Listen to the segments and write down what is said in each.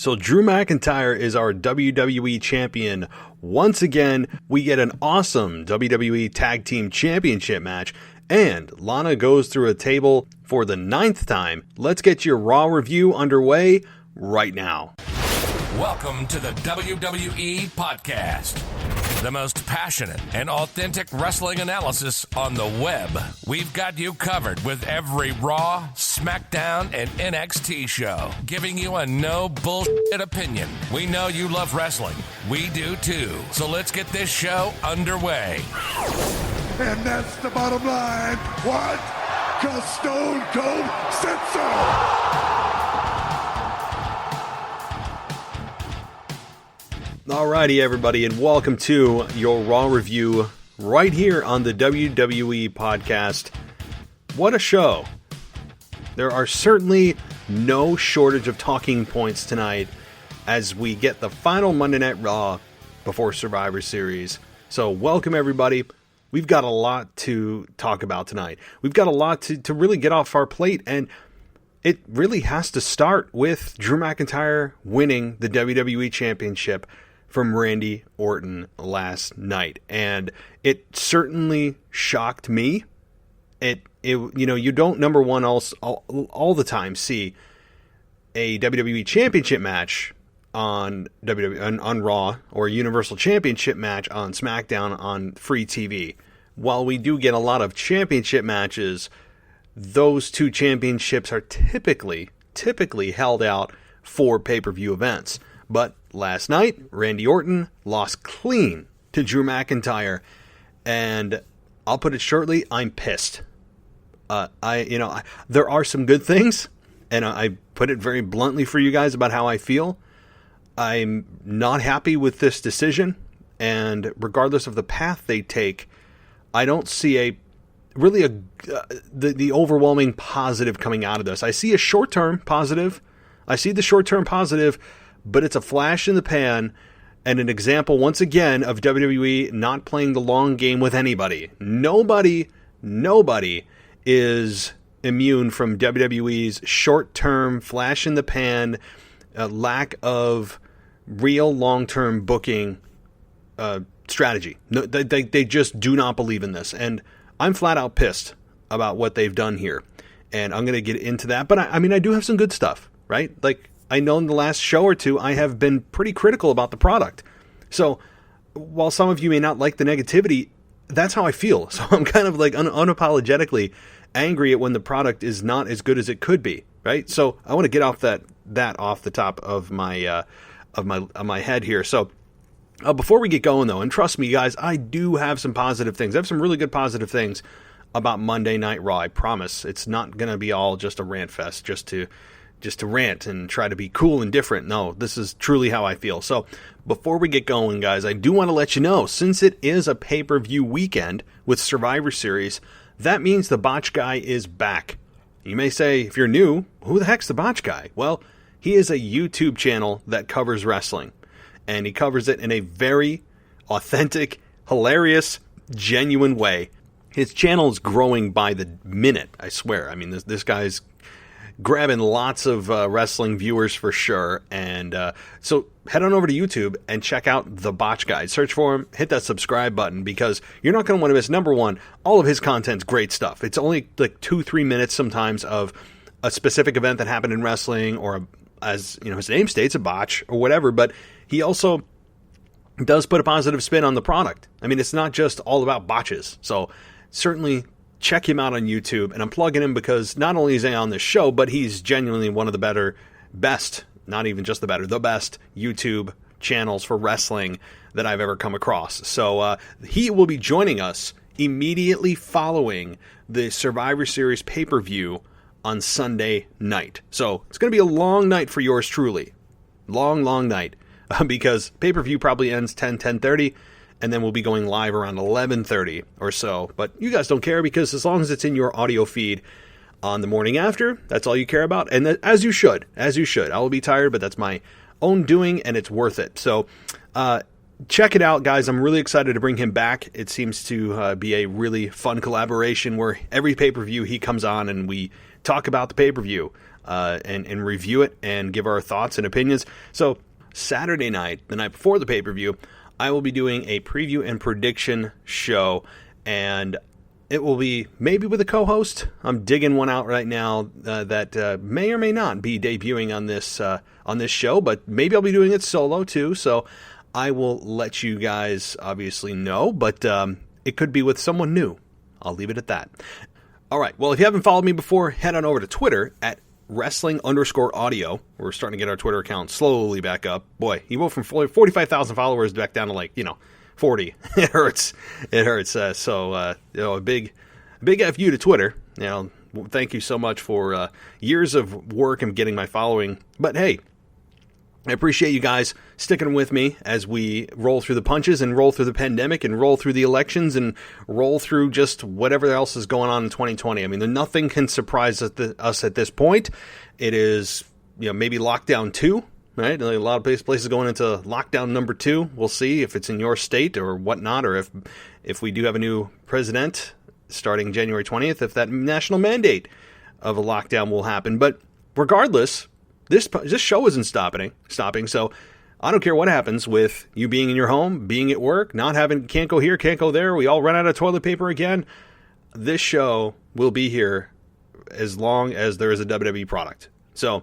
So Drew McIntyre is our WWE Champion. Once again, we get an awesome WWE Tag Team Championship match, and Lana goes through a table for the 9th time. Let's get your Raw review underway right now. Welcome to the WWE Podcast, the most passionate and authentic wrestling analysis on the web. We've got you covered with every Raw, SmackDown, and NXT show, giving you a no bullshit opinion. We know you love wrestling. We do too. So let's get this show underway. And that's the bottom line. What? 'Cause Stone Cold said so. Alrighty, everybody, and welcome to your Raw review right here on the WWE Podcast. What a show. There are certainly no shortage of talking points tonight as we get the final Monday Night Raw before Survivor Series. So welcome, everybody. We've got a lot to talk about tonight. We've got a lot to really get off our plate, and it really has to start with Drew McIntyre winning the WWE Championship from Randy Orton last night. And it certainly shocked me. You don't, number one, all the time see a WWE Championship match on Raw, or a Universal Championship match on SmackDown on free TV. While we do get a lot of championship matches, those two championships are typically held out for pay-per-view events. But last night, Randy Orton lost clean to Drew McIntyre, and I'll put it shortly, I'm pissed. There are some good things, and I put it very bluntly for you guys about how I feel. I'm not happy with this decision, and regardless of the path they take, I don't see the overwhelming positive coming out of this. I see a short-term positive. But it's a flash in the pan and an example, once again, of WWE not playing the long game with anybody. Nobody is immune from WWE's short-term, flash in the pan, lack of real long-term booking strategy. No, they just do not believe in this. And I'm flat out pissed about what they've done here. And I'm going to get into that. But I do have some good stuff, right? Like, I know in the last show or two, I have been pretty critical about the product. So while some of you may not like the negativity, that's how I feel. So I'm kind of like unapologetically angry at when the product is not as good as it could be, right? So I want to get off that off the top of my head here. So before we get going, though, and trust me, guys, I do have some positive things. I have some really good positive things about Monday Night Raw. I promise. It's not going to be all just a rant fest, just to rant and try to be cool and different. No, this is truly how I feel. So before we get going, guys, I do want to let you know, since it is a pay-per-view weekend with Survivor Series, that means the Botch Guy is back. You may say, if you're new, who the heck's the Botch Guy? Well, he is a YouTube channel that covers wrestling, and he covers it in a very authentic, hilarious, genuine way. His channel is growing by the minute, I swear. I mean, this guy's grabbing lots of wrestling viewers for sure. And so head on over to YouTube and check out The Botch Guy. Search for him, hit that subscribe button, because you're not going to want to miss, number one, all of his content's great stuff. It's only like 2-3 minutes sometimes of a specific event that happened in wrestling, or as you know, his name states, a botch or whatever. But he also does put a positive spin on the product. I mean, it's not just all about botches. So certainly check him out on YouTube, and I'm plugging him because not only is he on this show, but he's genuinely one of the best, not even just the best YouTube channels for wrestling that I've ever come across. So he will be joining us immediately following the Survivor Series pay-per-view on Sunday night. So it's going to be a long night for yours truly. Long night, because pay-per-view probably ends 10:30. And then we'll be going live around 11:30 or so. But you guys don't care, because as long as it's in your audio feed on the morning after, that's all you care about. And as you should. I will be tired, but that's my own doing, and it's worth it. So check it out, guys. I'm really excited to bring him back. It seems to be a really fun collaboration where every pay-per-view he comes on and we talk about the pay-per-view. and review it and give our thoughts and opinions. So Saturday night, the night before the pay-per-view, I will be doing a preview and prediction show, and it will be maybe with a co-host. I'm digging one out right now that may or may not be debuting on this show, but maybe I'll be doing it solo too. So I will let you guys obviously know, but it could be with someone new. I'll leave it at that. All right. Well, if you haven't followed me before, head on over to Twitter at wrestling_audio. We're starting to get our Twitter account slowly back up. Boy, you went from 45,000 followers back down to 40. It hurts. So a big F you to Twitter. Thank you so much for years of work and getting my following. But hey, I appreciate you guys sticking with me as we roll through the punches and roll through the pandemic and roll through the elections and roll through just whatever else is going on in 2020. I mean, nothing can surprise us at this point. It is, maybe lockdown 2, right? A lot of places going into lockdown number 2. We'll see if it's in your state or whatnot, or if we do have a new president starting January 20th, if that national mandate of a lockdown will happen. But regardless, this show isn't stopping. So I don't care what happens with you being in your home, being at work, can't go here, can't go there. We all run out of toilet paper again. This show will be here as long as there is a WWE product. So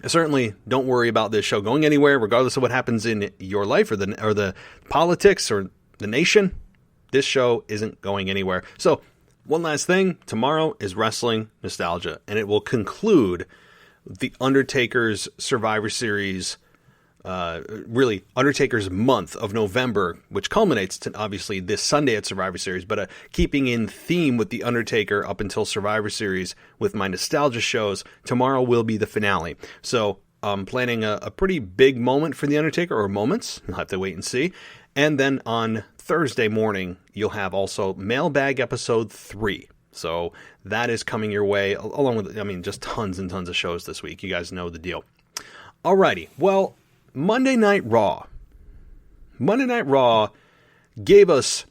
certainly don't worry about this show going anywhere, regardless of what happens in your life or the politics or the nation. This show isn't going anywhere. So one last thing, tomorrow is Wrestling Nostalgia, and it will conclude the Undertaker's Survivor Series, really Undertaker's month of November, which culminates to obviously this Sunday at Survivor Series, but keeping in theme with the Undertaker up until Survivor Series with my nostalgia shows, tomorrow will be the finale. So I'm planning a pretty big moment for the Undertaker, or moments. You'll have to wait and see. And then on Thursday morning, you'll have also Mailbag Episode 3. So that is coming your way, along with, just tons and tons of shows this week. You guys know the deal. Alrighty, well, Monday Night Raw. Monday Night Raw gave us,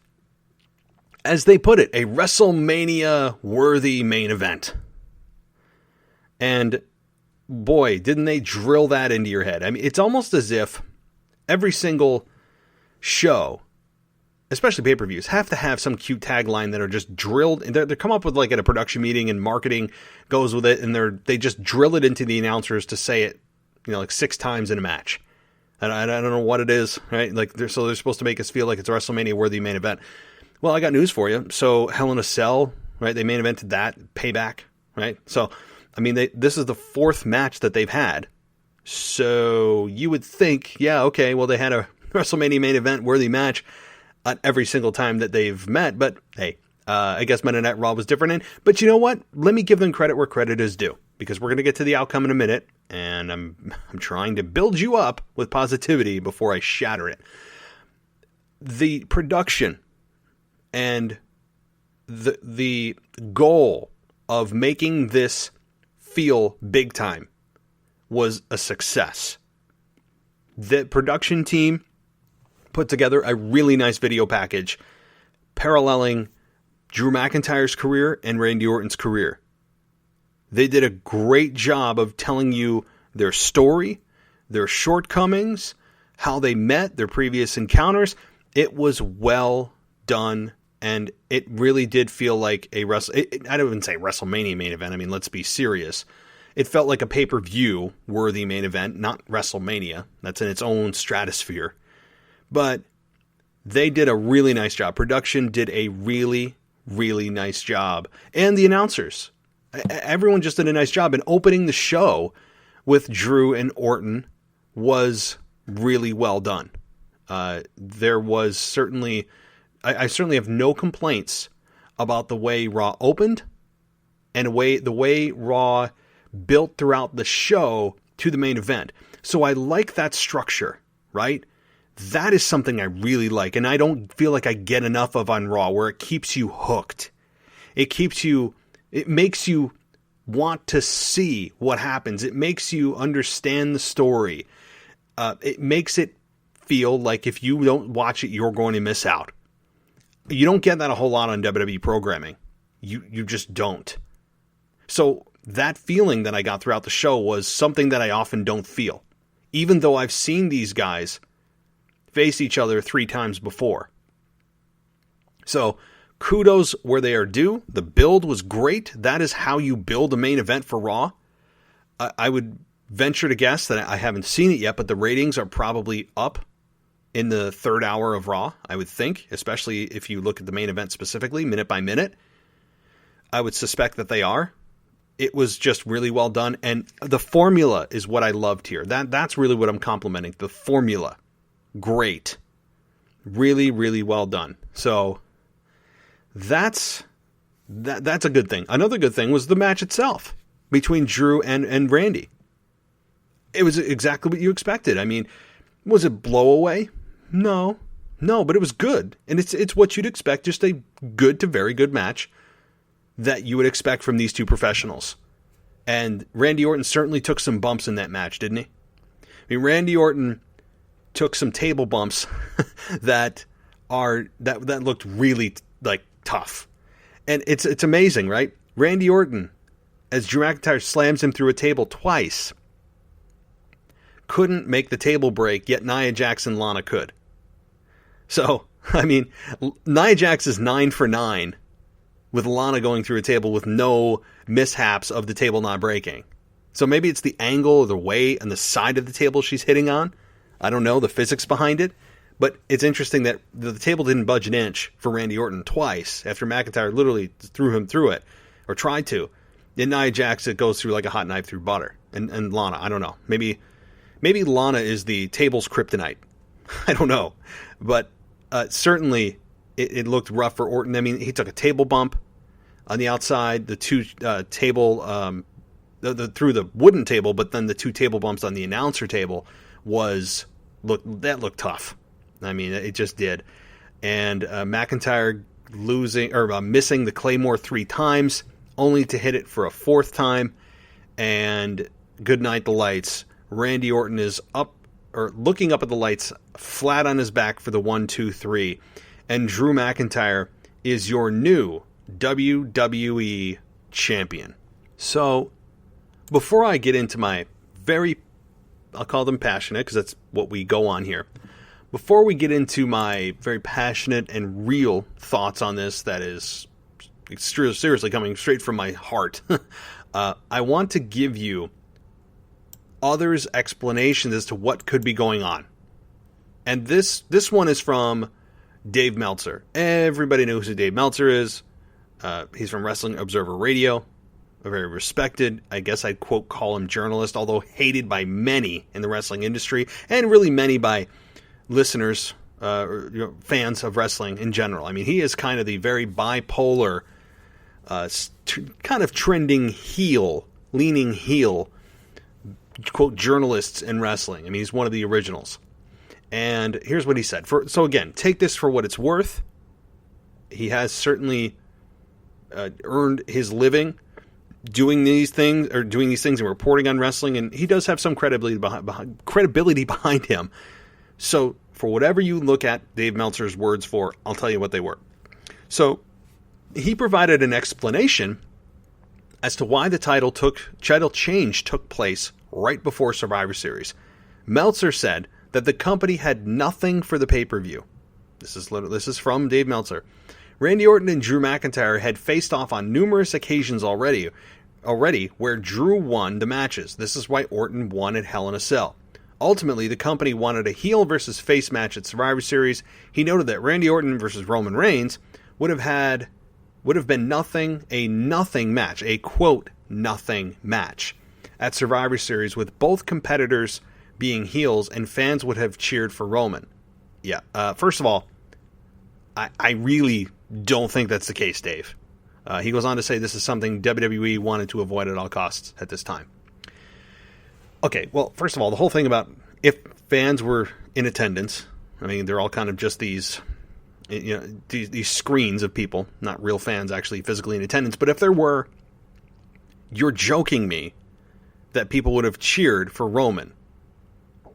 as they put it, a WrestleMania-worthy main event. And boy, didn't they drill that into your head. I mean, it's almost as if every single show, especially pay-per-views, have to have some cute tagline that are just drilled. They're come up with at a production meeting, and marketing goes with it, and they just drill it into the announcers to say it, 6 times in a match. And I don't know what it is, right? So they're supposed to make us feel like it's a WrestleMania-worthy main event. Well, I got news for you. So Hell in a Cell, right? They main evented that, Payback, right? So, this is the 4th match that they've had. So you would think, yeah, okay, well, they had a WrestleMania main event-worthy match at every single time that they've met, but hey, I guess Monday Night Raw was different. But you know what? Let me give them credit where credit is due, because we're going to get to the outcome in a minute, and I'm trying to build you up with positivity before I shatter it. The production and the goal of making this feel big time was a success. The production team put together a really nice video package paralleling Drew McIntyre's career and Randy Orton's career. They did a great job of telling you their story, their shortcomings, how they met, their previous encounters. It was well done, and it really did feel like I don't even say WrestleMania main event. Let's be serious. It felt like a pay-per-view worthy main event, not WrestleMania. That's in its own stratosphere. But they did a really nice job. Production did a really, really nice job. And the announcers. Everyone just did a nice job. And opening the show with Drew and Orton was really well done. There was certainly... I certainly have no complaints about the way Raw opened and the way Raw built throughout the show to the main event. So I like that structure, right? That is something I really like, and I don't feel like I get enough of on Raw, where it keeps you hooked. It makes you want to see what happens. It makes you understand the story. It makes it feel like if you don't watch it, you're going to miss out. You don't get that a whole lot on WWE programming. You just don't. So that feeling that I got throughout the show was something that I often don't feel, even though I've seen these guys face each other 3 times before. So, kudos where they are due. The build was great. That is how you build a main event for Raw. I would venture to guess that I haven't seen it yet, but the ratings are probably up in the 3rd hour of Raw, I would think, especially if you look at the main event specifically, minute by minute. I would suspect that they are. It was just really well done, and the formula is what I loved here. That's really what I'm complimenting. The formula. Great. Really, really well done. So that's a good thing. Another good thing was the match itself between Drew and Randy. It was exactly what you expected. I mean, was it blowaway? No, but it was good. And it's what you'd expect, just a good to very good match that you would expect from these two professionals. And Randy Orton certainly took some bumps in that match, didn't he? I mean, Randy Orton took some table bumps that looked really like tough. And it's amazing, right? Randy Orton, as Drew McIntyre slams him through a table twice, couldn't make the table break, yet Nia Jax and Lana could. So, I mean, Nia Jax is 9 for 9 with Lana going through a table with no mishaps of the table not breaking. So maybe it's the angle or the weight and the side of the table she's hitting on. I don't know the physics behind it. But it's interesting that the table didn't budge an inch for Randy Orton twice after McIntyre literally threw him through it, or tried to. In Nia Jax, it goes through like a hot knife through butter. And Lana, I don't know. Maybe Lana is the table's kryptonite. I don't know. But certainly it looked rough for Orton. I mean, he took a table bump on the outside, the 2 table, through the wooden table, but then the 2 table bumps on the announcer table looked tough. I mean, it just did. And McIntyre missing the Claymore 3 times, only to hit it for a 4th time. And good night, the lights. Randy Orton is looking up at the lights, flat on his back for the 1, 2, 3. And Drew McIntyre is your new WWE Champion. So, before I get into my I'll call them passionate, because that's what we go on here. Before we get into my very passionate and real thoughts on this, that is seriously coming straight from my heart, I want to give you others' explanations as to what could be going on. And this one is from Dave Meltzer. Everybody knows who Dave Meltzer is. He's from Wrestling Observer Radio, a very respected, I guess I'd call him journalist, although hated by many in the wrestling industry, and really many by listeners, fans of wrestling in general. I mean, he is kind of the very bipolar, kind of trending heel, leaning heel, quote, journalists in wrestling. I mean, he's one of the originals. And here's what he said. So again, take this for what it's worth. He has certainly earned his living doing these things and reporting on wrestling, and he does have some credibility behind him. So, for whatever you look at Dave Meltzer's words for, I'll tell you what they were. So, he provided an explanation as to why the title change took place right before Survivor Series. Meltzer said that the company had nothing for the pay-per-view. This is from Dave Meltzer. Randy Orton and Drew McIntyre had faced off on numerous occasions already where Drew won the matches. This is why Orton won at Hell in a Cell. Ultimately, the company wanted a heel versus face match at Survivor Series. He noted that Randy Orton versus Roman Reigns would have been a nothing match, a quote, nothing match at Survivor Series, with both competitors being heels, and fans would have cheered for Roman. Yeah, first of all, I really don't think that's the case, Dave. He goes on to say this is something WWE wanted to avoid at all costs at this time. Okay, well, first of all, the whole thing about if fans were in attendance, I mean, they're all kind of just these screens of people, not real fans actually physically in attendance. But if there were, you're joking me that people would have cheered for Roman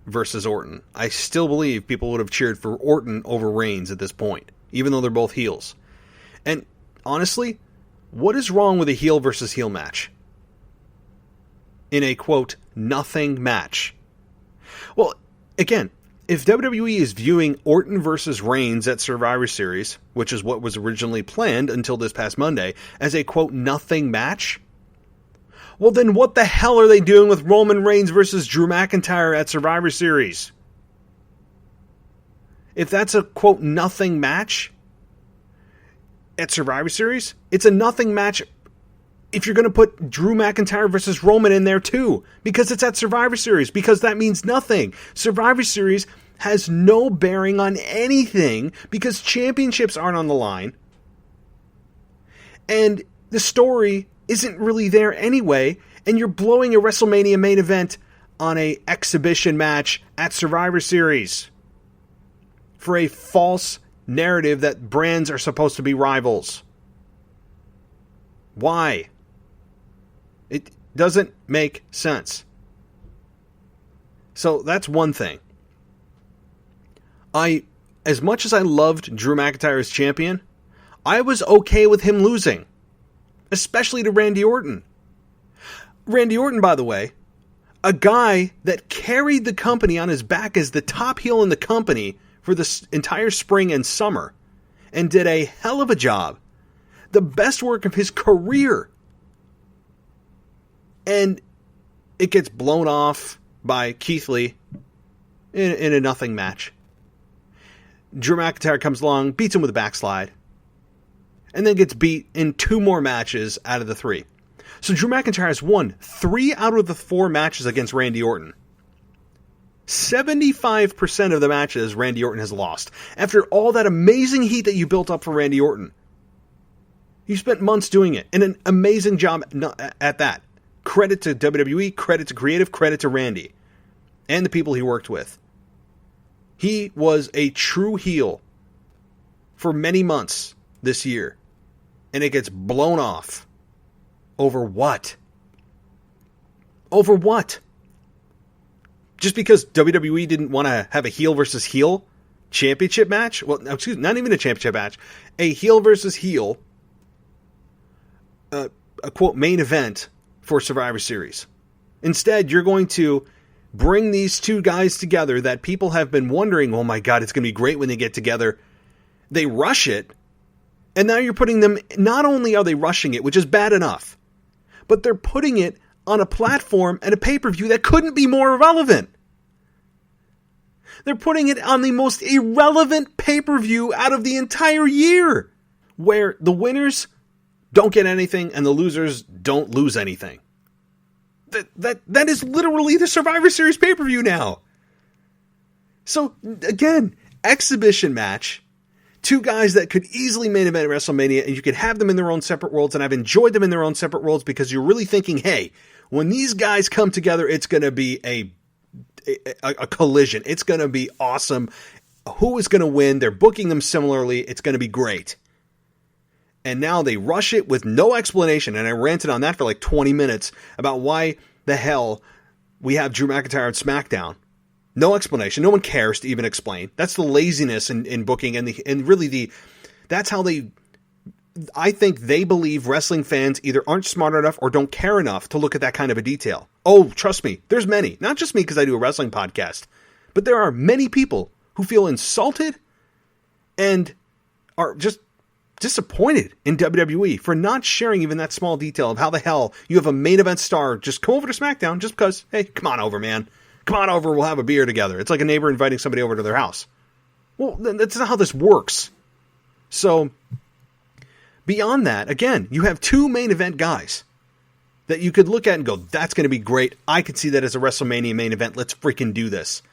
versus Orton. I still believe people would have cheered for Orton over Reigns at this point, even though they're both heels. And honestly, what is wrong with a heel versus heel match? in a, quote, nothing match. Well, again, if WWE is viewing Orton versus Reigns at Survivor Series, which is what was originally planned until this past Monday, as a, quote, nothing match, well, then what the hell are they doing with Roman Reigns versus Drew McIntyre at Survivor Series? If that's a, quote, nothing match at Survivor Series, it's a nothing match if you're going to put Drew McIntyre versus Roman in there too, because it's at Survivor Series, because that means nothing. Survivor Series has no bearing on anything because championships aren't on the line. And the story isn't really there anyway, and you're blowing a WrestleMania main event on a exhibition match at Survivor Series for a false narrative that brands are supposed to be rivals. Why? It doesn't make sense. So that's one thing. As much as I loved Drew McIntyre as champion, I was okay with him losing. Especially to Randy Orton. Randy Orton, by the way, a guy that carried the company on his back as the top heel in the company for the entire spring and summer, and did a hell of a job. The best work of his career. And it gets blown off by Keith Lee in a nothing match. Drew McIntyre comes along, beats him with a backslide, and then gets beat in 2 more matches out of the 3. So Drew McIntyre has won 3 out of the 4 matches against Randy Orton. 75% of the matches Randy Orton has lost. After all that amazing heat that you built up for Randy Orton. You spent months doing it, and an amazing job at that. Credit to WWE, credit to creative, credit to Randy, and the people he worked with. He was a true heel for many months this year, and it gets blown off. Over what? Over what? Just because WWE didn't want to have a heel versus heel championship match? Well, excuse me, not even a championship match. A heel versus heel, a quote, main event for Survivor Series. Instead, you're going to bring these 2 guys together that people have been wondering, oh my God, it's going to be great when they get together. They rush it, and now you're putting them, not only are they rushing it, which is bad enough, but they're putting it on a platform and a pay-per-view that couldn't be more irrelevant. They're putting it on the most irrelevant pay-per-view out of the entire year, where the winners don't get anything and the losers don't lose anything. That is literally the Survivor Series pay-per-view now. So, again, exhibition match, 2 guys that could easily main event WrestleMania, and you could have them in their own separate worlds, and I've enjoyed them in their own separate worlds because you're really thinking, hey, when these guys come together, it's going to be a collision. It's going to be awesome. Who is going to win? They're booking them similarly. It's going to be great. And now they rush it with no explanation. And I ranted on that for like 20 minutes about why the hell we have Drew McIntyre on SmackDown. No explanation. No one cares to even explain. That's the laziness in booking and really that's how I think they believe wrestling fans either aren't smart enough or don't care enough to look at that kind of a detail. Oh, trust me, there's many. Not just me because I do a wrestling podcast, but there are many people who feel insulted and are just disappointed in WWE for not sharing even that small detail of how the hell you have a main event star just come over to SmackDown just because, hey, come on over, man. Come on over, we'll have a beer together. It's like a neighbor inviting somebody over to their house. Well, that's not how this works. So, beyond that, again, you have 2 main event guys that you could look at and go, that's going to be great. I could see that as a WrestleMania main event. Let's freaking do this.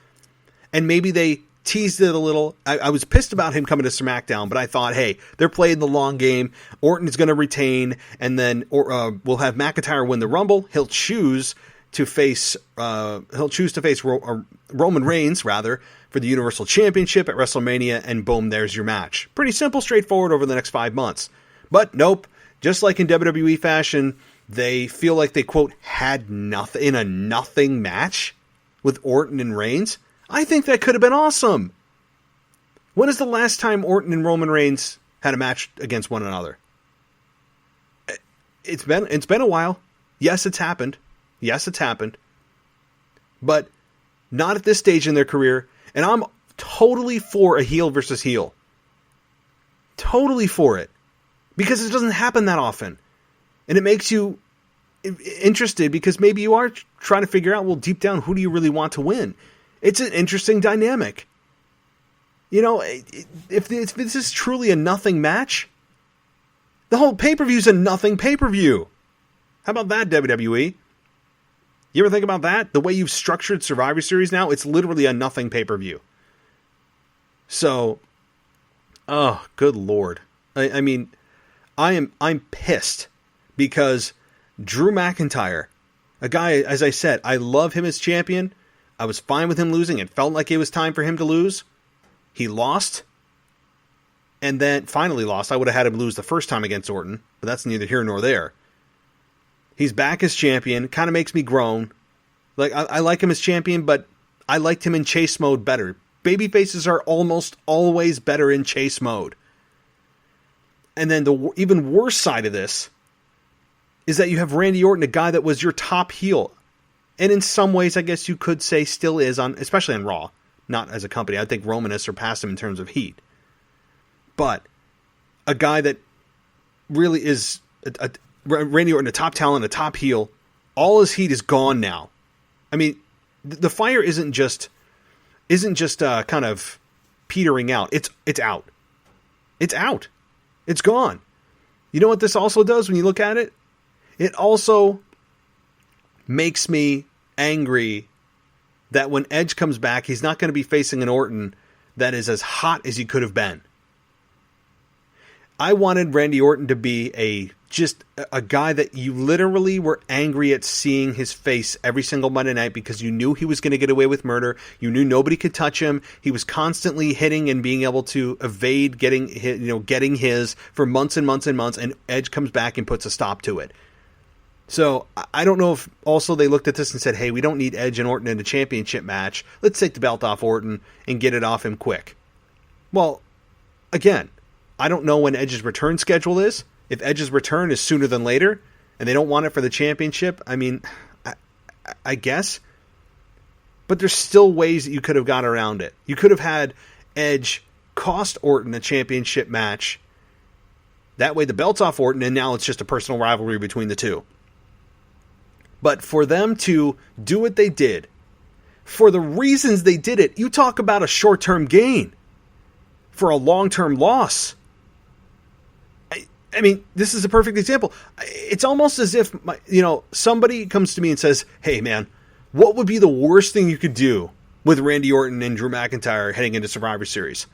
And maybe they teased it a little. I was pissed about him coming to SmackDown, but I thought, hey, they're playing the long game. Orton is going to retain, and then we'll have McIntyre win the Rumble. He'll choose to face Roman Reigns, rather, for the Universal Championship at WrestleMania, and boom, there's your match. Pretty simple, straightforward over the next 5 months. But nope, just like in WWE fashion, they feel like they, quote, had nothing in a nothing match with Orton and Reigns. I think that could have been awesome. When is the last time Orton and Roman Reigns had a match against one another? It's been a while. Yes, it's happened. Yes, it's happened. But not at this stage in their career. And I'm totally for a heel versus heel. Totally for it. Because it doesn't happen that often. And it makes you interested because maybe you are trying to figure out, well, deep down, who do you really want to win? It's an interesting dynamic. You know, if this is truly a nothing match, the whole pay-per-view is a nothing pay-per-view. How about that, WWE? You ever think about that? The way you've structured Survivor Series now, it's literally a nothing pay-per-view. So, oh, good Lord. I mean, I'm pissed because Drew McIntyre, a guy, as I said, I love him as champion. I was fine with him losing. It felt like it was time for him to lose. He lost. And then finally lost. I would have had him lose the first time against Orton, but that's neither here nor there. He's back as champion. Kind of makes me groan. Like I like him as champion, but I liked him in chase mode better. Babyfaces are almost always better in chase mode. And then the even worse side of this is that you have Randy Orton, a guy that was your top heel. And in some ways, I guess you could say still is, on, especially on Raw. Not as a company. I think Roman has surpassed him in terms of heat. But a guy that really is Randy Orton, a top talent, a top heel. All his heat is gone now. I mean, the fire isn't just kind of petering out. It's out. It's out. It's gone. You know what this also does when you look at it? It also makes me angry that when Edge comes back, he's not going to be facing an Orton that is as hot as he could have been. I wanted Randy Orton to be just a guy that you literally were angry at seeing his face every single Monday night because you knew he was going to get away with murder. You knew nobody could touch him. He was constantly hitting and being able to evade getting his for months and months and months, and Edge comes back and puts a stop to it. So I don't know if also they looked at this and said, hey, we don't need Edge and Orton in a championship match. Let's take the belt off Orton and get it off him quick. Well, again, I don't know when Edge's return schedule is. If Edge's return is sooner than later, and they don't want it for the championship, I mean, I guess. But there's still ways that you could have gone around it. You could have had Edge cost Orton a championship match. That way the belt's off Orton, and now it's just a personal rivalry between the two. But for them to do what they did, for the reasons they did it, you talk about a short-term gain for a long-term loss. I mean, this is a perfect example. It's almost as if, somebody comes to me and says, hey, man, what would be the worst thing you could do with Randy Orton and Drew McIntyre heading into Survivor Series?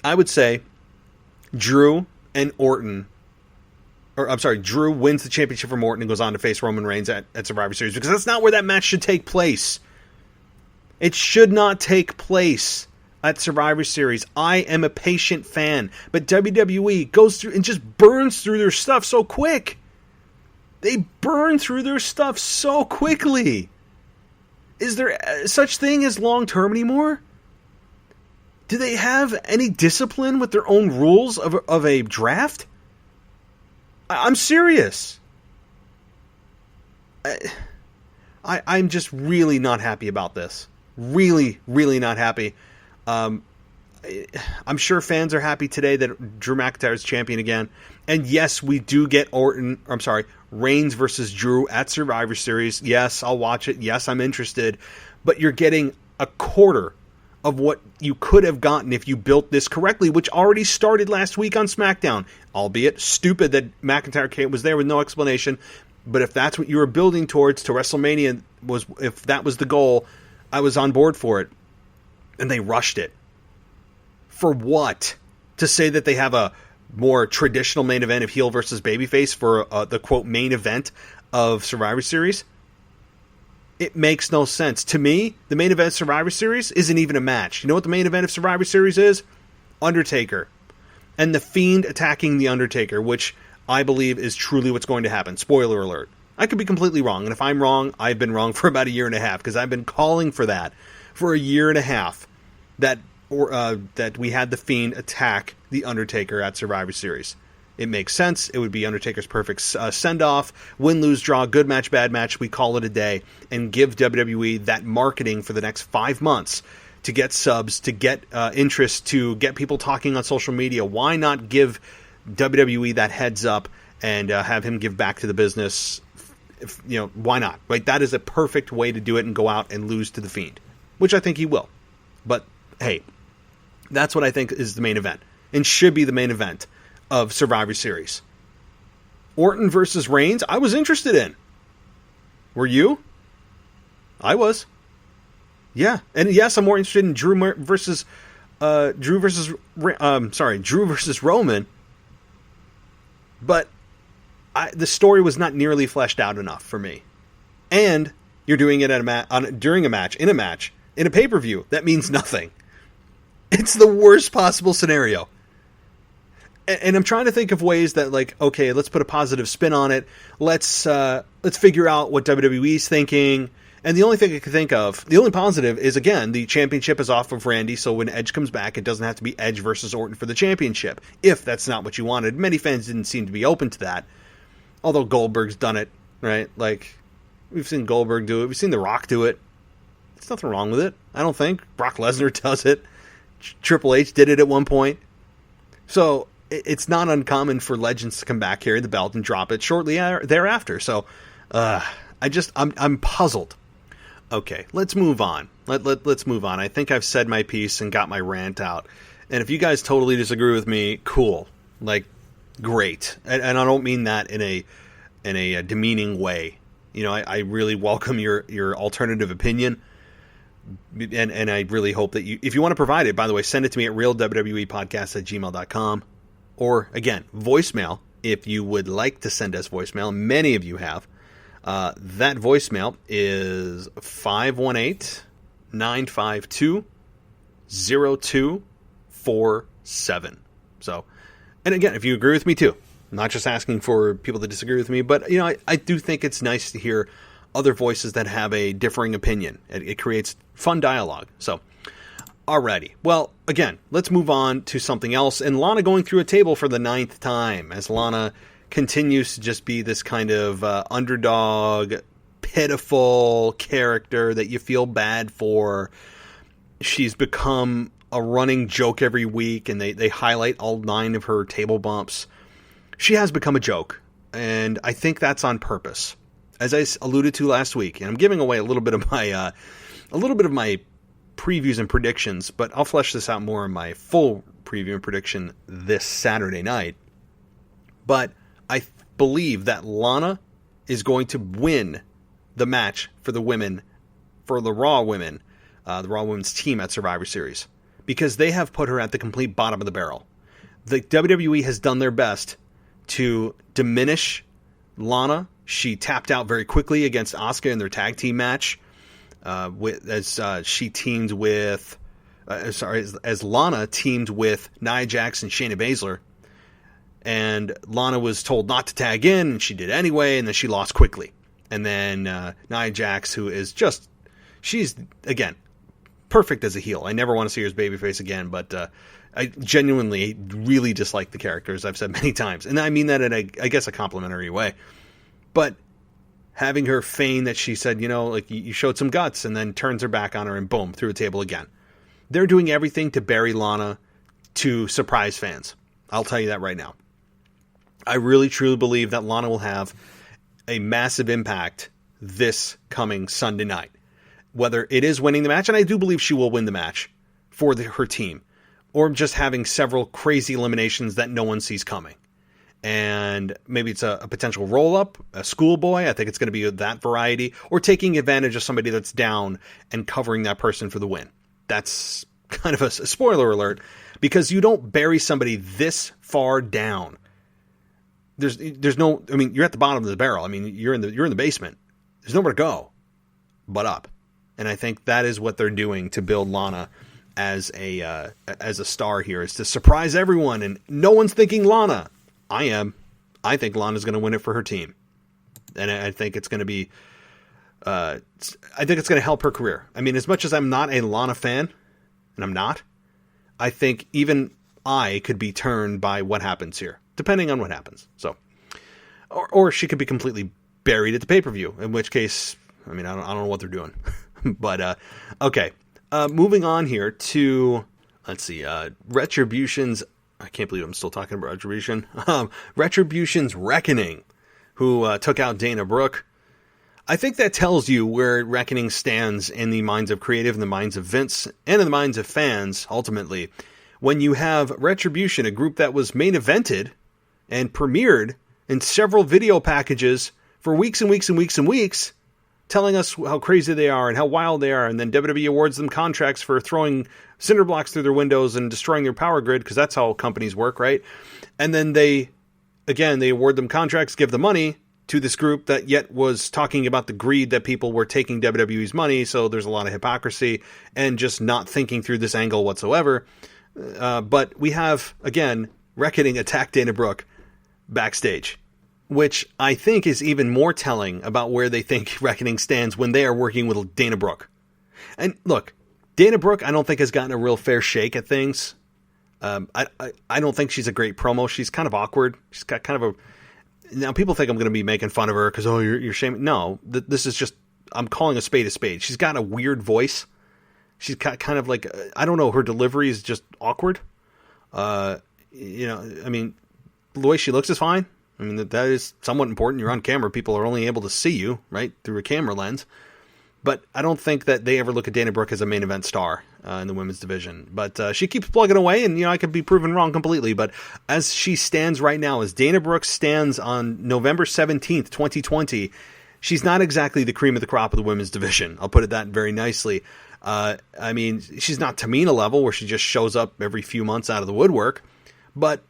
I would say Drew and Orton, Drew wins the championship from Orton and goes on to face Roman Reigns at Survivor Series, because that's not where that match should take place. It should not take place at Survivor Series. I am a patient fan, but WWE goes through and just burns through their stuff so quick. They burn through their stuff so quickly. Is there such thing as long-term anymore? Do they have any discipline with their own rules of a draft? I'm serious. I'm just really not happy about this. Really, really not happy. I'm sure fans are happy today that Drew McIntyre is champion again. And yes, we do get Reigns versus Drew at Survivor Series. Yes, I'll watch it. Yes, I'm interested. But you're getting a quarter of what you could have gotten if you built this correctly, which already started last week on SmackDown. Albeit stupid that McIntyre was there with no explanation. But if that's what you were building towards to WrestleMania, if that was the goal, I was on board for it. And they rushed it. For what? To say that they have a more traditional main event of heel versus babyface for the quote main event of Survivor Series? It makes no sense. To me, the main event of Survivor Series isn't even a match. You know what the main event of Survivor Series is? Undertaker. And The Fiend attacking The Undertaker, which I believe is truly what's going to happen. Spoiler alert. I could be completely wrong. And if I'm wrong, I've been wrong for about a year and a half, because I've been calling for that for a year and a half. That we had The Fiend attack The Undertaker at Survivor Series. It makes sense. It would be Undertaker's perfect send-off. Win, lose, draw, good match, bad match. We call it a day and give WWE that marketing for the next 5 months to get subs, to get interest, to get people talking on social media. Why not give WWE that heads up and have him give back to the business? Why not? Right? That is a perfect way to do it and go out and lose to The Fiend, which I think he will. But hey, that's what I think is the main event and should be the main event of Survivor Series. Orton versus Reigns, I was interested in. Were you? I was. Yeah, and yes, I'm more interested in Drew versus Roman. But the story was not nearly fleshed out enough for me. And you're doing it during a match, in a pay-per-view. That means nothing. It's the worst possible scenario. And I'm trying to think of ways that, like, okay, let's put a positive spin on it. Let's figure out what WWE's thinking. And the only thing I can think of, the only positive is, again, the championship is off of Randy, so when Edge comes back, it doesn't have to be Edge versus Orton for the championship, if that's not what you wanted. Many fans didn't seem to be open to that, although Goldberg's done it, right? Like, we've seen Goldberg do it. We've seen The Rock do it. There's nothing wrong with it, I don't think. Brock Lesnar does it. Triple H did it at one point. So it's not uncommon for legends to come back, carry the belt, and drop it shortly thereafter. So I'm puzzled. Okay, let's move on. Let's move on. I think I've said my piece and got my rant out. And if you guys totally disagree with me, cool. Like, great. And I don't mean that in a demeaning way. I really welcome your alternative opinion. And I really hope that if you want to provide it, by the way, send it to me at realwwepodcast@gmail.com. Or, again, voicemail, if you would like to send us voicemail. Many of you have. That voicemail is 518-952-0247. So, and again, if you agree with me too, I'm not just asking for people to disagree with me, but, I do think it's nice to hear other voices that have a differing opinion. It creates fun dialogue. So, alrighty. Well, again, let's move on to something else. And Lana going through a table for the 9th time, as Lana continues to just be this kind of underdog, pitiful character that you feel bad for. She's become a running joke every week, and they highlight all 9 of her table bumps. She has become a joke, and I think that's on purpose. As I alluded to last week, and I'm giving away a little bit of my previews and predictions, but I'll flesh this out more in my full preview and prediction this Saturday night. But I believe that Lana is going to win the match for the women, for the Raw women, the Raw Women's team at Survivor Series, because they have put her at the complete bottom of the barrel. The WWE has done their best to diminish Lana. She tapped out very quickly against Asuka in their tag team match, as Lana teamed with Nia Jax and Shayna Baszler. And Lana was told not to tag in, and she did anyway, and then she lost quickly. And then Nia Jax, who is she's, again, perfect as a heel. I never want to see her as babyface again, but I genuinely really dislike the character, as I've said many times. And I mean that in, I guess, a complimentary way. But having her feign that she said, you showed some guts, and then turns her back on her and boom, through a table again. They're doing everything to bury Lana to surprise fans. I'll tell you that right now. I really, truly believe that Lana will have a massive impact this coming Sunday night. Whether it is winning the match, and I do believe she will win the match for her team, or just having several crazy eliminations that no one sees coming. And maybe it's a potential roll-up, a schoolboy. I think it's going to be that variety. Or taking advantage of somebody that's down and covering that person for the win. That's kind of a spoiler alert, because you don't bury somebody this far down. There's no, you're at the bottom of the barrel. You're in the basement. There's nowhere to go but up. And I think that is what they're doing to build Lana as a star here, is to surprise everyone. And no one's thinking Lana. I am. I think Lana's going to win it for her team. And I think it's going to be, I think it's going to help her career. As much as I'm not a Lana fan, and I'm not, I think even I could be turned by what happens here. depending on what happens. So, or she could be completely buried at the pay-per-view, in which case, I mean, I don't know what they're doing. But, okay. Moving on here to, let's see, Retribution's, I can't believe I'm still talking about Retribution. Retribution's Reckoning, who took out Dana Brooke. I think that tells you where Reckoning stands in the minds of creative, in the minds of Vince, and in the minds of fans, ultimately. When you have Retribution, a group that was main evented and premiered in several video packages for weeks and weeks and weeks and weeks, telling us how crazy they are and how wild they are, and then WWE awards them contracts for throwing cinder blocks through their windows and destroying their power grid, because that's how companies work, right? And then they award them contracts, give the money to this group that yet was talking about the greed that people were taking WWE's money, so there's a lot of hypocrisy and just not thinking through this angle whatsoever. But we have, again, Reckoning attack Dana Brooke backstage, which I think is even more telling about where they think Reckoning stands when they are working with Dana Brooke. And look, Dana Brooke, I don't think has gotten a real fair shake at things. I don't think she's a great promo. She's kind of awkward. She's got kind of a... Now, people think I'm going to be making fun of her because, you're shaming... No, this is just... I'm calling a spade a spade. She's got a weird voice. She's got kind of like... I don't know, her delivery is just awkward. I mean, the way she looks is fine. I mean, that is somewhat important. You're on camera. People are only able to see you, right, through a camera lens. But I don't think that they ever look at Dana Brooke as a main event star in the women's division. But she keeps plugging away, and, I could be proven wrong completely. But as she stands right now, as Dana Brooke stands on November 17th, 2020, she's not exactly the cream of the crop of the women's division. I'll put it that very nicely. I mean, she's not Tamina level, where she just shows up every few months out of the woodwork. But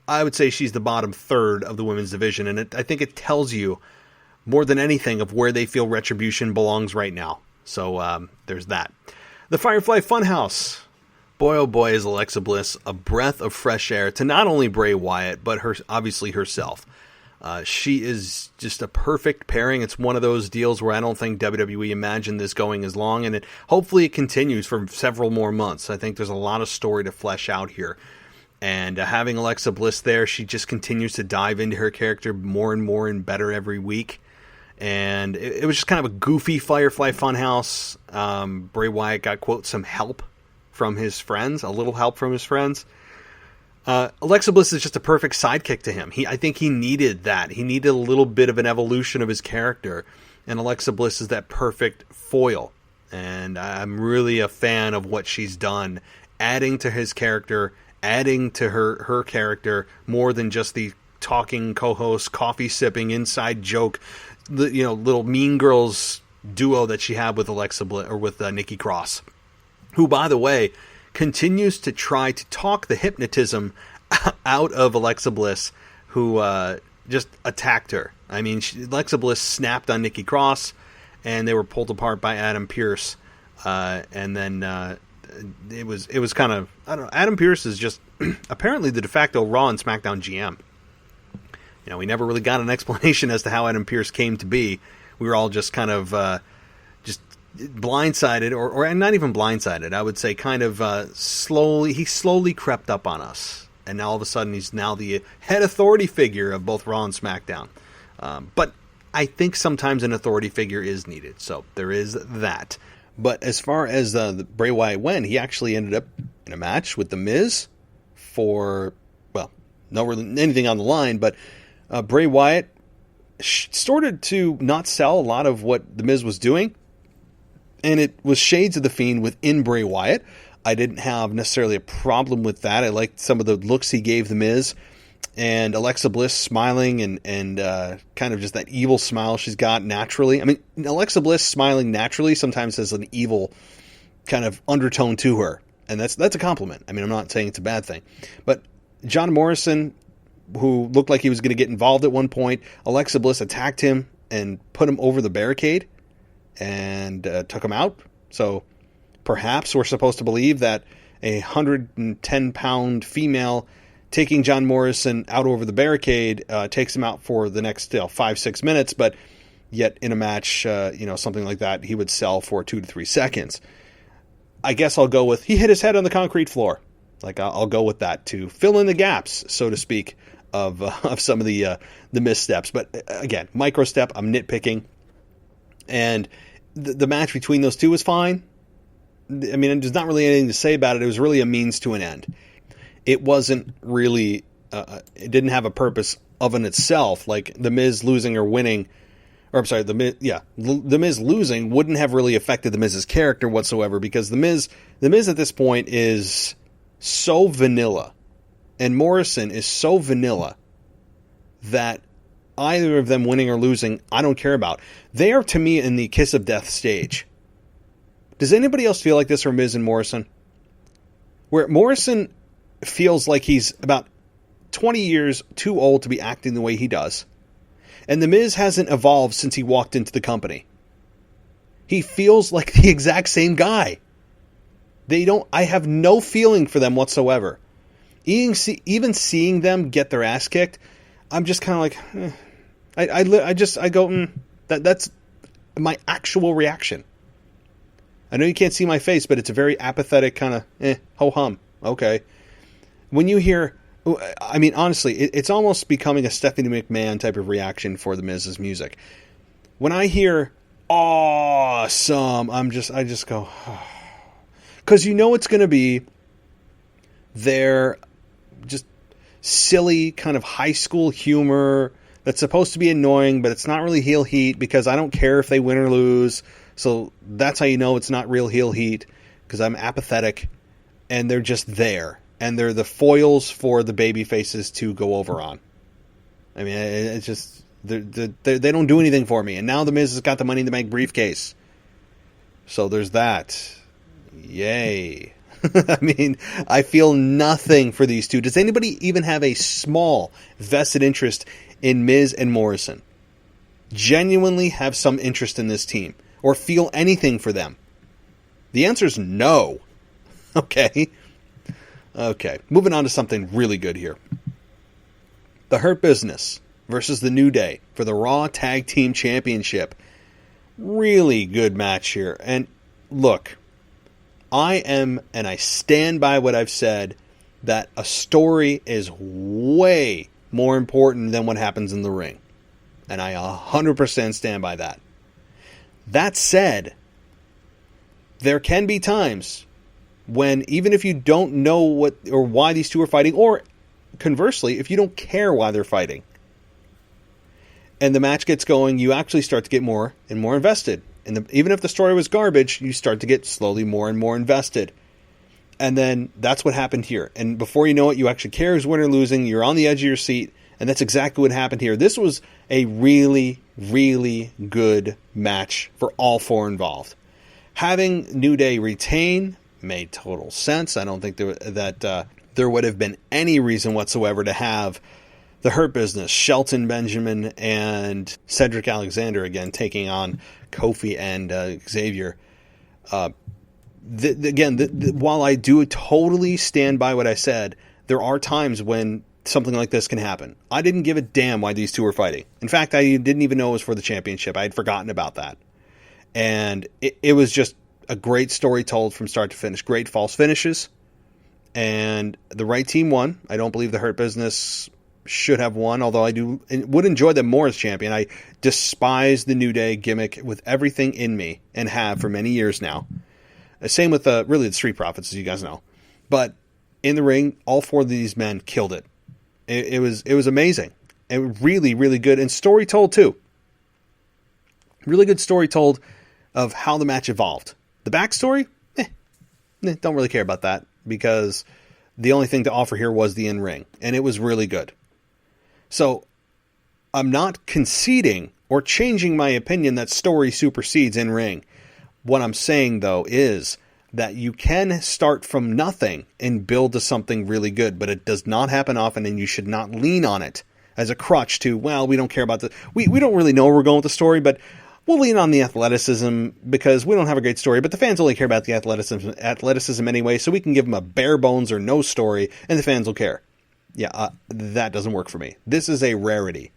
I would say she's the bottom third of the women's division, and I think it tells you more than anything of where they feel Retribution belongs right now. So there's that. The Firefly Funhouse. Boy, oh boy, is Alexa Bliss a breath of fresh air to not only Bray Wyatt, but obviously herself. She is just a perfect pairing. It's one of those deals where I don't think WWE imagined this going as long, and hopefully it continues for several more months. I think there's a lot of story to flesh out here. And having Alexa Bliss there, she just continues to dive into her character more and more and better every week. And it was just kind of a goofy Firefly Funhouse. Bray Wyatt got, quote, some help from his friends, a little help from his friends. Alexa Bliss is just a perfect sidekick to him. I think he needed that. He needed a little bit of an evolution of his character. And Alexa Bliss is that perfect foil. And I'm really a fan of what she's done, adding to his character, adding to her character more than just the talking co-host, coffee-sipping, inside joke, little Mean Girls duo that she had with Alexa Bliss, or with Nikki Cross, who, by the way, continues to try to talk the hypnotism out of Alexa Bliss, who just attacked her. I mean, Alexa Bliss snapped on Nikki Cross, and they were pulled apart by Adam Pearce, and then it was kind of, I don't know, Adam Pearce is just apparently the de facto Raw and SmackDown GM. We never really got an explanation as to how Adam Pearce came to be. We were all just kind of just blindsided, or not even blindsided. I would say kind of he slowly crept up on us. And now all of a sudden he's now the head authority figure of both Raw and SmackDown. But I think sometimes an authority figure is needed. So there is that. But as far as the Bray Wyatt went, he actually ended up in a match with The Miz for, well, not really anything on the line, but Bray Wyatt started to not sell a lot of what The Miz was doing, and it was shades of The Fiend within Bray Wyatt. I didn't have necessarily a problem with that. I liked some of the looks he gave The Miz, and Alexa Bliss smiling and kind of just that evil smile she's got naturally. I mean, Alexa Bliss smiling naturally sometimes has an evil kind of undertone to her, and that's a compliment. I mean, I'm not saying it's a bad thing. But John Morrison, who looked like he was going to get involved at one point, Alexa Bliss attacked him and put him over the barricade and took him out. So perhaps we're supposed to believe that a 110-pound female taking John Morrison out over the barricade takes him out for the next 5-6 minutes, but yet in a match, something like that, he would sell for 2 to 3 seconds. I guess I'll go with he hit his head on the concrete floor. Like, I'll go with that to fill in the gaps, so to speak, of some of the missteps. But again, micro step, I'm nitpicking. And the match between those two was fine. I mean, there's not really anything to say about it. It was really a means to an end. It wasn't really, it didn't have a purpose of in itself. Like the Miz losing or winning, or I'm sorry, the Miz losing wouldn't have really affected the Miz's character whatsoever, because the Miz at this point is so vanilla, and Morrison is so vanilla that either of them winning or losing, I don't care about. They are, to me, in the kiss of death stage. Does anybody else feel like this for Miz and Morrison? Where Morrison feels like he's about 20 years too old to be acting the way he does. And the Miz hasn't evolved since he walked into the company. He feels like the exact same guy. I have no feeling for them whatsoever. Even seeing them get their ass kicked, I'm just kind of like, I go, that's my actual reaction. I know you can't see my face, but it's a very apathetic kind of, ho-hum. Okay. When you hear, I mean, honestly, it's almost becoming a Stephanie McMahon type of reaction for the Miz's music. When I hear awesome, I just go, because you know it's going to be their just silly kind of high school humor that's supposed to be annoying, but it's not really heel heat, because I don't care if they win or lose. So that's how you know it's not real heel heat, because I'm apathetic, and they're just there. And they're the foils for the baby faces to go over on. I mean, it's just, they don't do anything for me. And now the Miz has got the Money in the Bank briefcase. So there's that. Yay. I mean, I feel nothing for these two. Does anybody even have a small vested interest in Miz and Morrison? Genuinely have some interest in this team? Or feel anything for them? The answer is no. Okay. Moving on to something really good here. The Hurt Business versus the New Day for the Raw Tag Team Championship. Really good match here. And look, and I stand by what I've said, that a story is way more important than what happens in the ring. And I 100% stand by that. That said, there can be times when, even if you don't know what or why these two are fighting, or conversely, if you don't care why they're fighting, and the match gets going, you actually start to get more and more invested. And even if the story was garbage, you start to get slowly more and more invested. And then that's what happened here. And before you know it, you actually care who's winning or losing. You're on the edge of your seat. And that's exactly what happened here. This was a really, really good match for all four involved. Having New Day retain made total sense. I don't think there would have been any reason whatsoever to have the Hurt Business, Shelton Benjamin and Cedric Alexander again taking on Kofi and Xavier. While I do totally stand by what I said, there are times when something like this can happen. I didn't give a damn why these two were fighting. In fact, I didn't even know it was for the championship. I had forgotten about that. And it was just a great story told from start to finish. Great false finishes. And the right team won. I don't believe the Hurt Business should have won, although I would enjoy them more as champion. I despise the New Day gimmick with everything in me, and have for many years now. Same with really the Street Profits, as you guys know. But in the ring, all four of these men killed it. It was amazing. And really, really good. And story told, too. Really good story told of how the match evolved. The backstory? Don't really care about that, because the only thing to offer here was the in-ring. And it was really good. So, I'm not conceding or changing my opinion that story supersedes in-ring. What I'm saying, though, is that you can start from nothing and build to something really good, but it does not happen often, and you should not lean on it as a crutch to, well, we don't care about the... We don't really know where we're going with the story, but we'll lean on the athleticism because we don't have a great story, but the fans only care about the athleticism anyway, so we can give them a bare bones or no story, and the fans will care. Yeah, that doesn't work for me. This is a rarity.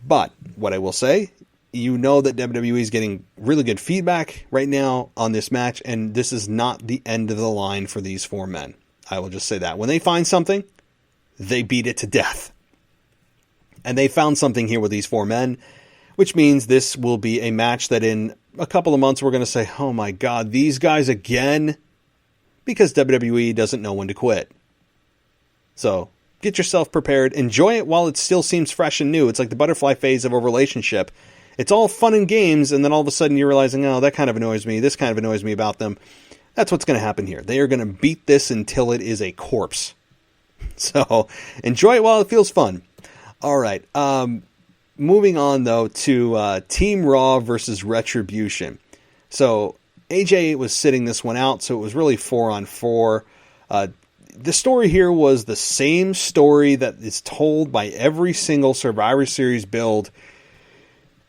But what I will say, you know that WWE is getting really good feedback right now on this match, and this is not the end of the line for these four men. I will just say that. When they find something, they beat it to death. And they found something here with these 4 men, which means this will be a match that in a couple of months we're going to say, oh my God, these guys again? Because WWE doesn't know when to quit. So get yourself prepared. Enjoy it while it still seems fresh and new. It's like the butterfly phase of a relationship. It's all fun and games, and then all of a sudden you're realizing, oh, that kind of annoys me. This kind of annoys me about them. That's what's going to happen here. They are going to beat this until it is a corpse. So enjoy it while it feels fun. All right. Moving on, though, to Team Raw versus Retribution. So AJ was sitting this one out, so it was really 4-on-4. The story here was the same story that is told by every single Survivor Series build,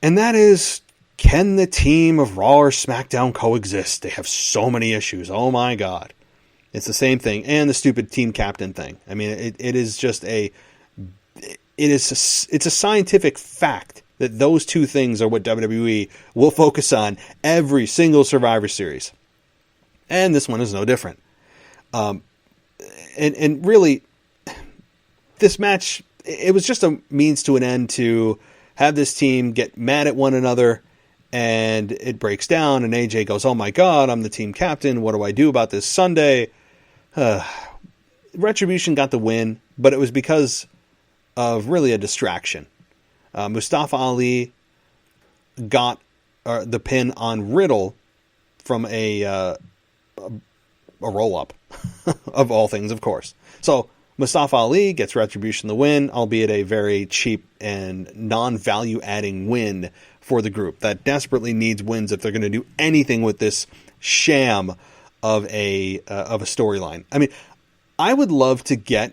and that is, can the team of Raw or SmackDown coexist? They have so many issues. Oh my God. It's the same thing. And the stupid team captain thing. I mean, it is just it's a scientific fact that those two things are what WWE will focus on every single Survivor Series. And this one is no different. And really, this match, it was just a means to an end to have this team get mad at one another, and it breaks down, and AJ goes, oh my God, I'm the team captain. What do I do about this Sunday? Retribution got the win, but it was because of really a distraction. Mustafa Ali got the pin on Riddle from a roll-up, of all things, of course. So Mustafa Ali gets Retribution the win, albeit a very cheap and non-value adding win for the group that desperately needs wins if they're going to do anything with this sham of a storyline. I mean, I would love to get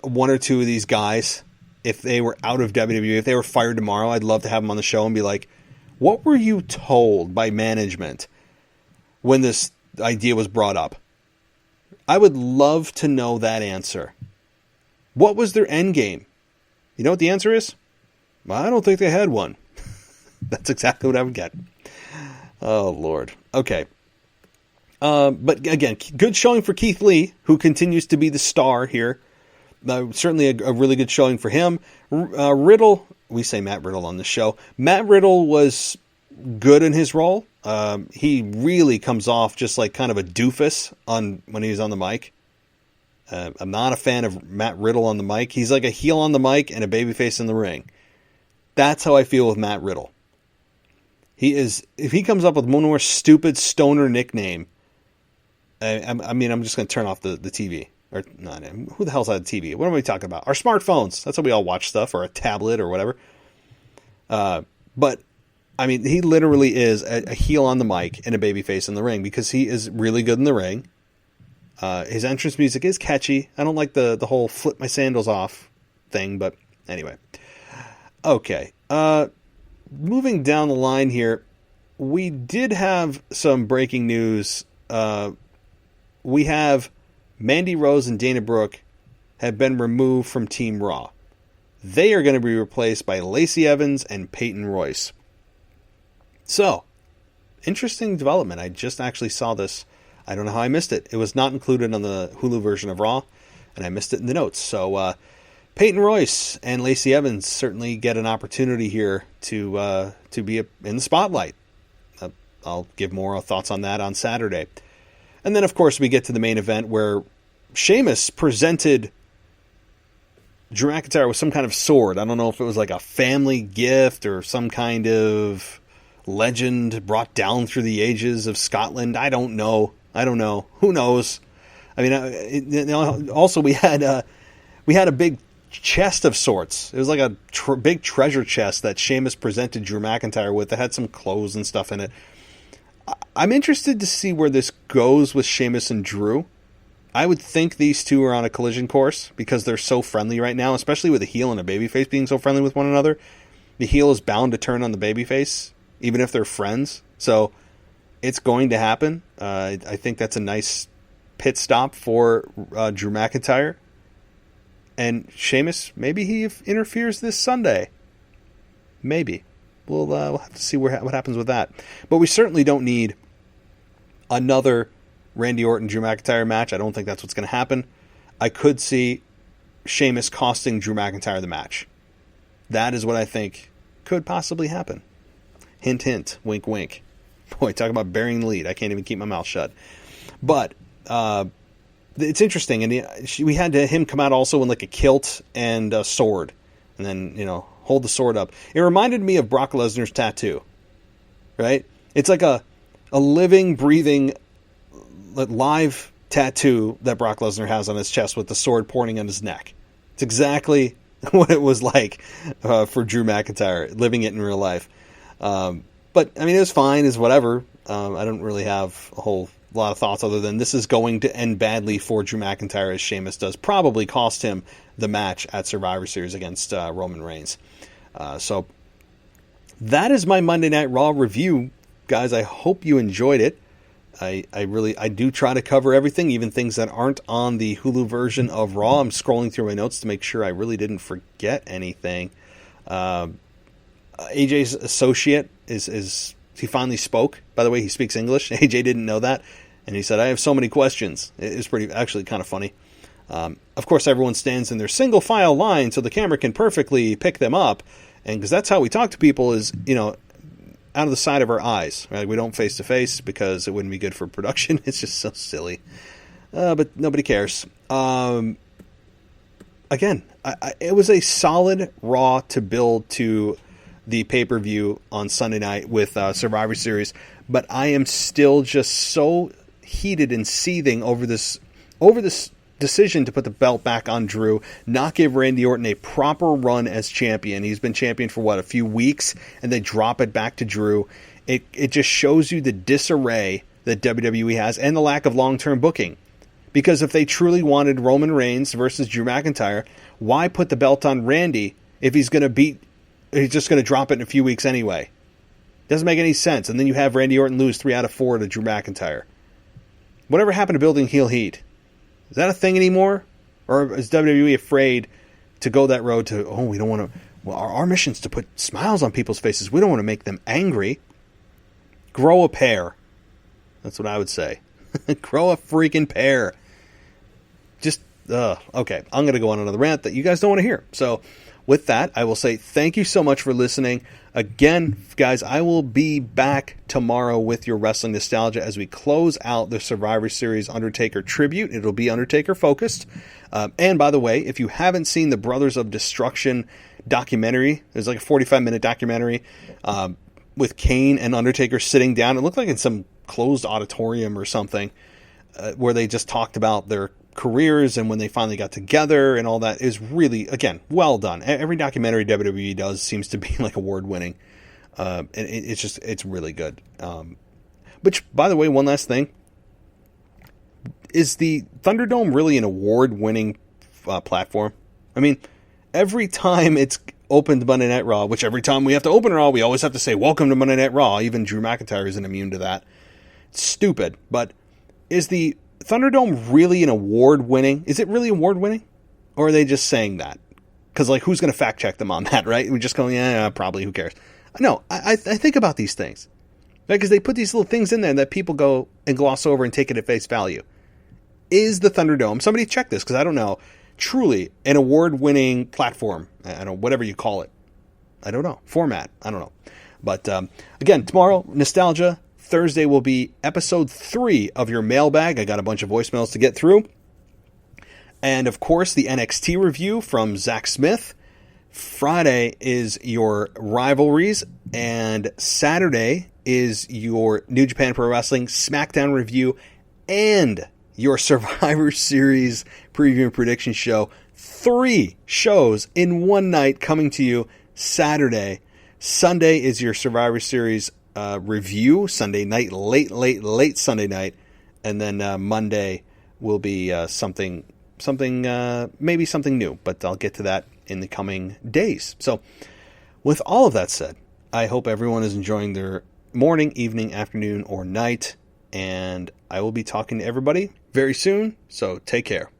one or two of these guys, if they were out of WWE, if they were fired tomorrow, I'd love to have them on the show and be like, what were you told by management when this idea was brought up? I would love to know that answer. What was their end game? You know what the answer is? I don't think they had one. That's exactly what I would get. Oh, Lord. Okay. But again, good showing for Keith Lee, who continues to be the star here. Certainly a really good showing for him. Riddle, we say Matt Riddle on the show. Matt Riddle was good in his role. He really comes off just like kind of a doofus when he's on the mic. I'm not a fan of Matt Riddle on the mic. He's like a heel on the mic and a babyface in the ring. That's how I feel with Matt Riddle. If he comes up with one more stupid stoner nickname, I'm just going to turn off the TV. Or not, who the hell's on the TV? What are we talking about? Our smartphones. That's how we all watch stuff, or a tablet or whatever. But I mean, he literally is a heel on the mic and a babyface in the ring because he is really good in the ring. His entrance music is catchy. I don't like the whole flip my sandals off thing, but anyway. Okay. Moving down the line here, we did have some breaking news. We have Mandy Rose and Dana Brooke have been removed from Team Raw. They are going to be replaced by Lacey Evans and Peyton Royce. So, interesting development. I just actually saw this. I don't know how I missed it. It was not included on the Hulu version of Raw, and I missed it in the notes. So, Peyton Royce and Lacey Evans certainly get an opportunity here to be in the spotlight. I'll give more thoughts on that on Saturday. And then, of course, we get to the main event where Sheamus presented Drew McIntyre with some kind of sword. I don't know if it was like a family gift or some kind of legend brought down through the ages of Scotland. I don't know. Who knows? I mean, also we had a big chest of sorts. It was like a big treasure chest that Sheamus presented Drew McIntyre with. That had some clothes and stuff in it. I'm interested to see where this goes with Sheamus and Drew. I would think these two are on a collision course because they're so friendly right now, especially with a heel and a babyface being so friendly with one another. The heel is bound to turn on the babyface, even if they're friends. So it's going to happen. I think that's a nice pit stop for Drew McIntyre. And Sheamus, maybe he interferes this Sunday. Maybe. We'll have to see what happens with that. But we certainly don't need another Randy Orton, Drew McIntyre match. I don't think that's what's going to happen. I could see Sheamus costing Drew McIntyre the match. That is what I think could possibly happen. Hint, hint, wink, wink. Boy, talk about burying the lead. I can't even keep my mouth shut. But it's interesting. And we had him come out also in like a kilt and a sword. And then, hold the sword up. It reminded me of Brock Lesnar's tattoo. Right? It's like a living, breathing, live tattoo that Brock Lesnar has on his chest with the sword pointing on his neck. It's exactly what it was like for Drew McIntyre, living it in real life. But, I mean, it was fine, it's whatever. I don't really have a whole lot of thoughts other than this is going to end badly for Drew McIntyre, as Sheamus does probably cost him the match at Survivor Series against Roman Reigns. So that is my Monday Night Raw review, guys. I hope you enjoyed it. I do try to cover everything, even things that aren't on the Hulu version of Raw. I'm scrolling through my notes to make sure I really didn't forget anything. AJ's associate he finally spoke. By the way, he speaks English. AJ didn't know that. And he said, I have so many questions. It was actually kind of funny. Of course, everyone stands in their single file line so the camera can perfectly pick them up. And because that's how we talk to people is, out of the side of our eyes. Right? We don't face to face because it wouldn't be good for production. It's just so silly. But nobody cares. Again, it was a solid Raw to build to the pay-per-view on Sunday night with Survivor Series, but I am still just so heated and seething over this decision to put the belt back on Drew, not give Randy Orton a proper run as champion. He's been champion for a few weeks, and they drop it back to Drew. It just shows you the disarray that WWE has and the lack of long-term booking. Because if they truly wanted Roman Reigns versus Drew McIntyre, why put the belt on Randy if he's just going to drop it in a few weeks anyway? Doesn't make any sense. And then you have Randy Orton lose 3 out of 4 to Drew McIntyre. Whatever happened to building heel heat? Is that a thing anymore? Or is WWE afraid to go that road to, we don't want to, our mission is to put smiles on people's faces. We don't want to make them angry. Grow a pair. That's what I would say. Grow a freaking pair. Just, okay. I'm going to go on another rant that you guys don't want to hear. So, with that, I will say thank you so much for listening. Again, guys, I will be back tomorrow with your wrestling nostalgia as we close out the Survivor Series Undertaker tribute. It'll be Undertaker focused. And by the way, if you haven't seen the Brothers of Destruction documentary, there's like a 45-minute documentary with Kane and Undertaker sitting down. It looked like in some closed auditorium or something where they just talked about their careers and when they finally got together and all that. Is really, again, well done. Every documentary WWE does seems to be like award winning. And it's really good. Which, by the way, one last thing. Is the Thunderdome really an award winning platform? I mean, every time it's opened Monday Night Raw, which every time we have to open Raw, we always have to say, welcome to Monday Night Raw. Even Drew McIntyre isn't immune to that. It's stupid. But is the Thunderdome really an award-winning? Is it really award-winning? Or are they just saying that? Because, who's going to fact-check them on that, right? We're just going, yeah, probably, who cares? No, I think about these things. Because they put these little things in there that people go and gloss over and take it at face value. Is the Thunderdome, somebody check this, because I don't know, truly an award-winning platform? I don't know, whatever you call it. I don't know. Format. I don't know. But, again, tomorrow, nostalgia. Thursday will be episode 3 of your mailbag. I got a bunch of voicemails to get through. And, of course, the NXT review from Zach Smith. Friday is your rivalries. And Saturday is your New Japan Pro Wrestling SmackDown review and your Survivor Series preview and prediction show. 3 shows in one night coming to you Saturday. Sunday is your Survivor Series review, Sunday night, late Sunday night, and then Monday will be something maybe something new, but I'll get to that in the coming days. So, with all of that said, I hope everyone is enjoying their morning, evening, afternoon, or night, and I will be talking to everybody very soon, so take care.